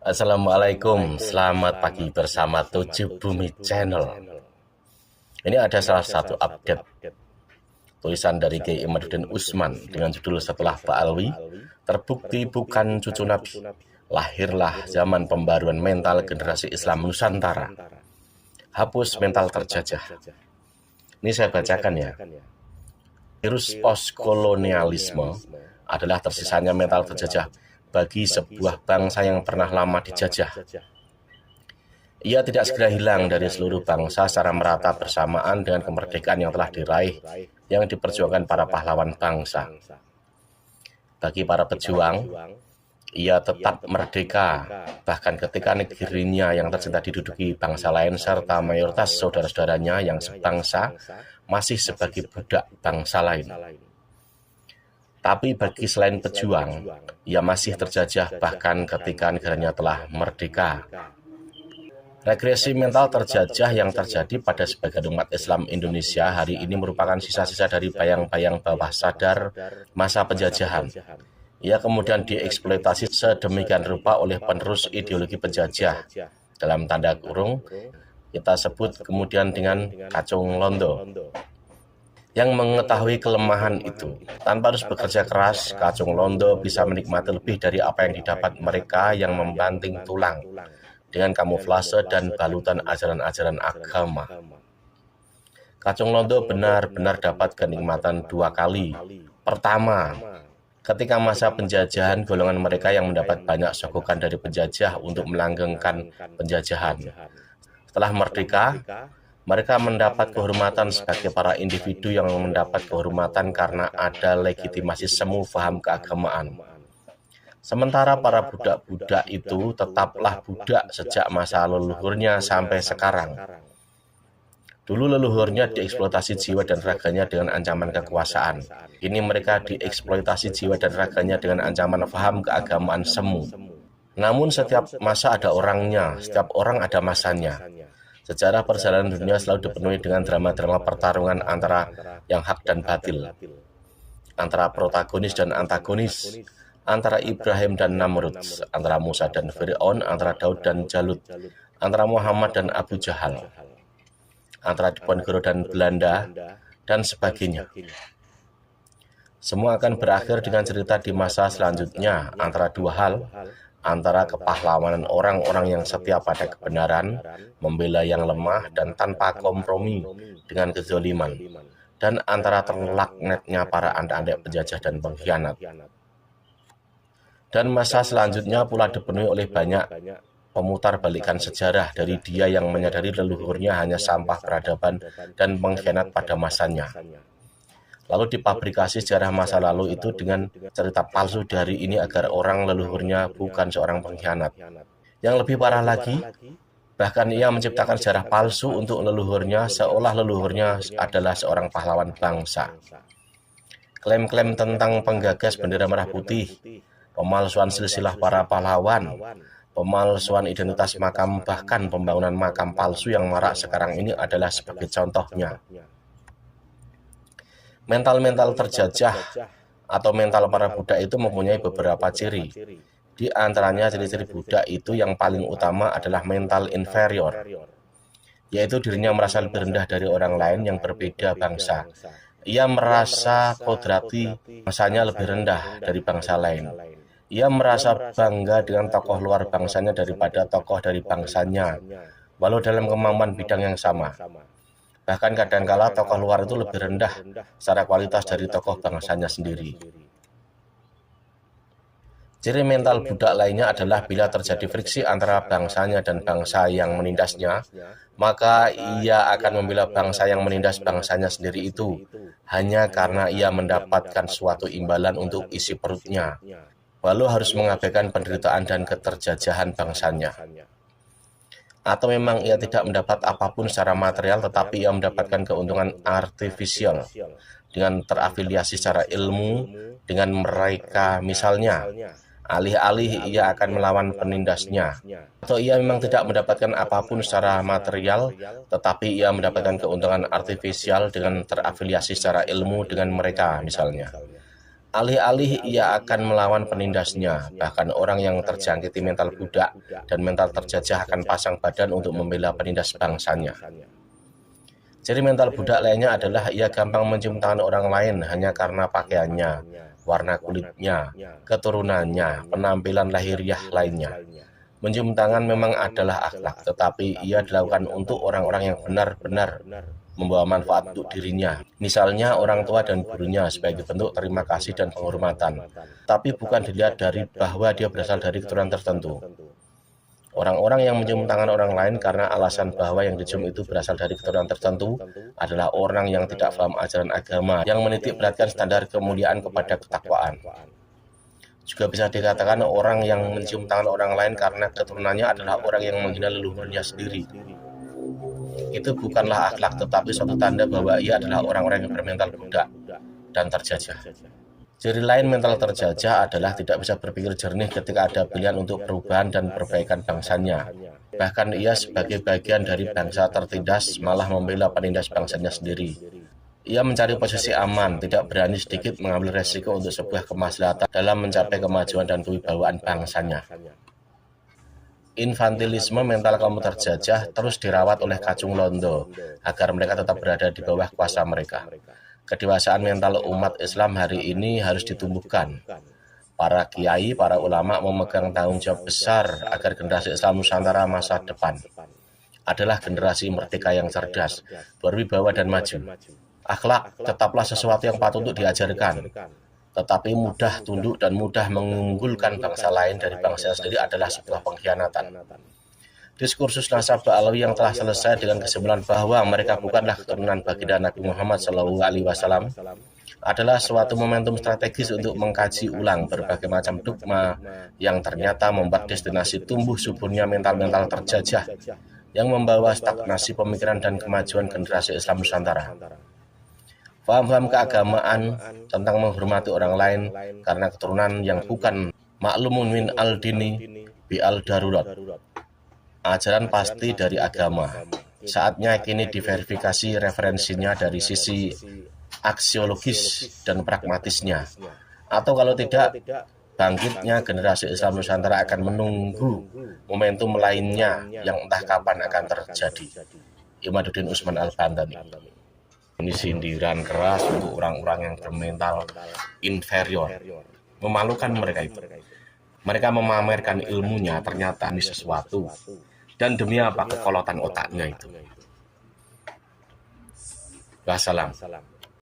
Assalamualaikum, selamat pagi bersama Tujuh Bumi Channel. Ini ada salah satu update tulisan dari Kiai Imaduddin Usman dengan judul "Setelah Pak Alwi terbukti bukan cucu Nabi, lahirlah zaman pembaruan mental generasi Islam Nusantara. Hapus mental terjajah." Ini saya bacakan ya. Virus postkolonialisme adalah tersisanya mental terjajah bagi sebuah bangsa yang pernah lama dijajah. Ia tidak segera hilang dari seluruh bangsa secara merata bersamaan dengan kemerdekaan yang telah diraih, yang diperjuangkan para pahlawan bangsa. Bagi para pejuang, ia tetap merdeka, bahkan ketika negerinya yang tercinta diduduki bangsa lain serta mayoritas saudara-saudaranya yang sebangsa masih sebagai budak bangsa lain. Tapi bagi selain pejuang, ia masih terjajah bahkan ketika negaranya telah merdeka. Regresi mental terjajah yang terjadi pada sebagian umat Islam Indonesia hari ini merupakan sisa-sisa dari bayang-bayang bawah sadar masa penjajahan. Ia kemudian dieksploitasi sedemikian rupa oleh penerus ideologi penjajah. Dalam tanda kurung, kita sebut kemudian dengan kacung londo. Yang mengetahui kelemahan itu, tanpa harus bekerja keras, kacung londo bisa menikmati lebih dari apa yang didapat mereka yang membanting tulang dengan kamuflase dan balutan ajaran-ajaran agama. Kacung londo benar-benar dapat kenikmatan dua kali. Pertama, ketika masa penjajahan, golongan mereka yang mendapat banyak sogokan dari penjajah untuk melanggengkan penjajahan. Setelah merdeka, mereka mendapat kehormatan sebagai para individu yang mendapat kehormatan karena ada legitimasi semu paham keagamaan. Sementara para budak-budak itu tetaplah budak sejak masa leluhurnya sampai sekarang. Dulu leluhurnya dieksploitasi jiwa dan raganya dengan ancaman kekuasaan. Kini mereka dieksploitasi jiwa dan raganya dengan ancaman paham keagamaan semu. Namun setiap masa ada orangnya, setiap orang ada masanya. Sejarah perjalanan dunia selalu dipenuhi dengan drama-drama pertarungan antara yang hak dan batil, antara protagonis dan antagonis, antara Ibrahim dan Namrud, antara Musa dan Fir'aun, antara Daud dan Jalut, antara Muhammad dan Abu Jahal, antara Diponegoro dan Belanda, dan sebagainya. Semua akan berakhir dengan cerita di masa selanjutnya antara dua hal, antara kepahlawanan orang-orang yang setia pada kebenaran, membela yang lemah dan tanpa kompromi dengan kezaliman, dan antara terlaknatnya para anak-anak penjajah dan pengkhianat. Dan masa selanjutnya pula dipenuhi oleh banyak pemutarbalikan sejarah dari dia yang menyadari leluhurnya hanya sampah peradaban dan pengkhianat pada masanya. Lalu dipabrikasi sejarah masa lalu itu dengan cerita palsu dari ini agar orang leluhurnya bukan seorang pengkhianat. Yang lebih parah lagi, bahkan ia menciptakan sejarah palsu untuk leluhurnya seolah leluhurnya adalah seorang pahlawan bangsa. Klaim-klaim tentang penggagas bendera merah putih, pemalsuan silsilah para pahlawan, pemalsuan identitas makam, bahkan pembangunan makam palsu yang marak sekarang ini adalah sebagai contohnya. Mental-mental terjajah atau mental para budak itu mempunyai beberapa ciri. Di antaranya ciri-ciri budak itu yang paling utama adalah mental inferior, yaitu dirinya merasa lebih rendah dari orang lain yang berbeda bangsa. Ia merasa kodrati bangsanya lebih rendah dari bangsa lain. Ia merasa bangga dengan tokoh luar bangsanya daripada tokoh dari bangsanya, walau dalam kemampuan bidang yang sama. Bahkan kadangkala tokoh luar itu lebih rendah secara kualitas dari tokoh bangsanya sendiri. Ciri mental budak lainnya adalah bila terjadi friksi antara bangsanya dan bangsa yang menindasnya, maka ia akan membela bangsa yang menindas bangsanya sendiri itu, hanya karena ia mendapatkan suatu imbalan untuk isi perutnya, walau harus mengabaikan penderitaan dan keterjajahan bangsanya. Atau memang ia tidak mendapat apapun secara material tetapi ia mendapatkan keuntungan artifisial dengan terafiliasi secara ilmu dengan mereka, misalnya alih-alih ia akan melawan penindasnya, atau ia memang tidak mendapatkan apapun secara material tetapi ia mendapatkan keuntungan artifisial dengan terafiliasi secara ilmu dengan mereka, misalnya Alih-alih ia akan melawan penindasnya, bahkan orang yang terjangkiti mental budak dan mental terjajah akan pasang badan untuk membela penindas bangsanya. Jadi mental budak lainnya adalah ia gampang mencium tangan orang lain hanya karena pakaiannya, warna kulitnya, keturunannya, penampilan lahiriah lainnya. Mencium tangan memang adalah akhlak, tetapi ia dilakukan untuk orang-orang yang benar-benar membawa manfaat untuk dirinya. Misalnya orang tua dan gurunya sebagai bentuk terima kasih dan penghormatan. Tapi bukan dilihat dari bahwa dia berasal dari keturunan tertentu. Orang-orang yang mencium tangan orang lain karena alasan bahwa yang dicium itu berasal dari keturunan tertentu adalah orang yang tidak paham ajaran agama, yang menitik beratkan standar kemuliaan kepada ketakwaan. Juga bisa dikatakan orang yang mencium tangan orang lain karena keturunannya adalah orang yang menghina leluhurnya sendiri. Itu bukanlah akhlak, tetapi suatu tanda bahwa ia adalah orang-orang yang bermental budak dan terjajah. Ciri lain mental terjajah adalah tidak bisa berpikir jernih ketika ada pilihan untuk perubahan dan perbaikan bangsanya. Bahkan ia sebagai bagian dari bangsa tertindas malah membela penindas bangsanya sendiri. Ia mencari posisi aman, tidak berani sedikit mengambil resiko untuk sebuah kemaslahatan dalam mencapai kemajuan dan kewibawaan bangsanya. Infantilisme mental kaum terjajah terus dirawat oleh kacung londo agar mereka tetap berada di bawah kuasa mereka. Kedewasaan mental umat Islam hari ini harus ditumbuhkan. Para kiai, para ulama memegang tanggung jawab besar agar generasi Islam Nusantara masa depan adalah generasi merdeka yang cerdas, berwibawa dan maju. Akhlak tetaplah sesuatu yang patut untuk diajarkan, tetapi mudah tunduk dan mudah mengunggulkan bangsa lain dari bangsa sendiri adalah sebuah pengkhianatan. Diskursus nasab Ba'alawi yang telah selesai dengan kesimpulan bahwa mereka bukanlah keturunan baginda Nabi Muhammad SAW adalah suatu momentum strategis untuk mengkaji ulang berbagai macam dogma yang ternyata membuat destinasi tumbuh suburnya mental-mental terjajah yang membawa stagnasi pemikiran dan kemajuan generasi Islam Nusantara. Paham-paham keagamaan tentang menghormati orang lain karena keturunan yang bukan maklumun min al-dini bi al-darurat. Ajaran pasti dari agama. Saatnya kini diverifikasi referensinya dari sisi aksiologis dan pragmatisnya. Atau kalau tidak, bangkitnya generasi Islam Nusantara akan menunggu momentum lainnya yang entah kapan akan terjadi. Imaduddin Usman Al-Bantani. Ini sindiran keras untuk orang-orang yang bermental inferior. Memalukan mereka itu. Mereka memamerkan ilmunya, ternyata ini sesuatu. Dan demi apa? Kekolotan otaknya itu. Wassalam.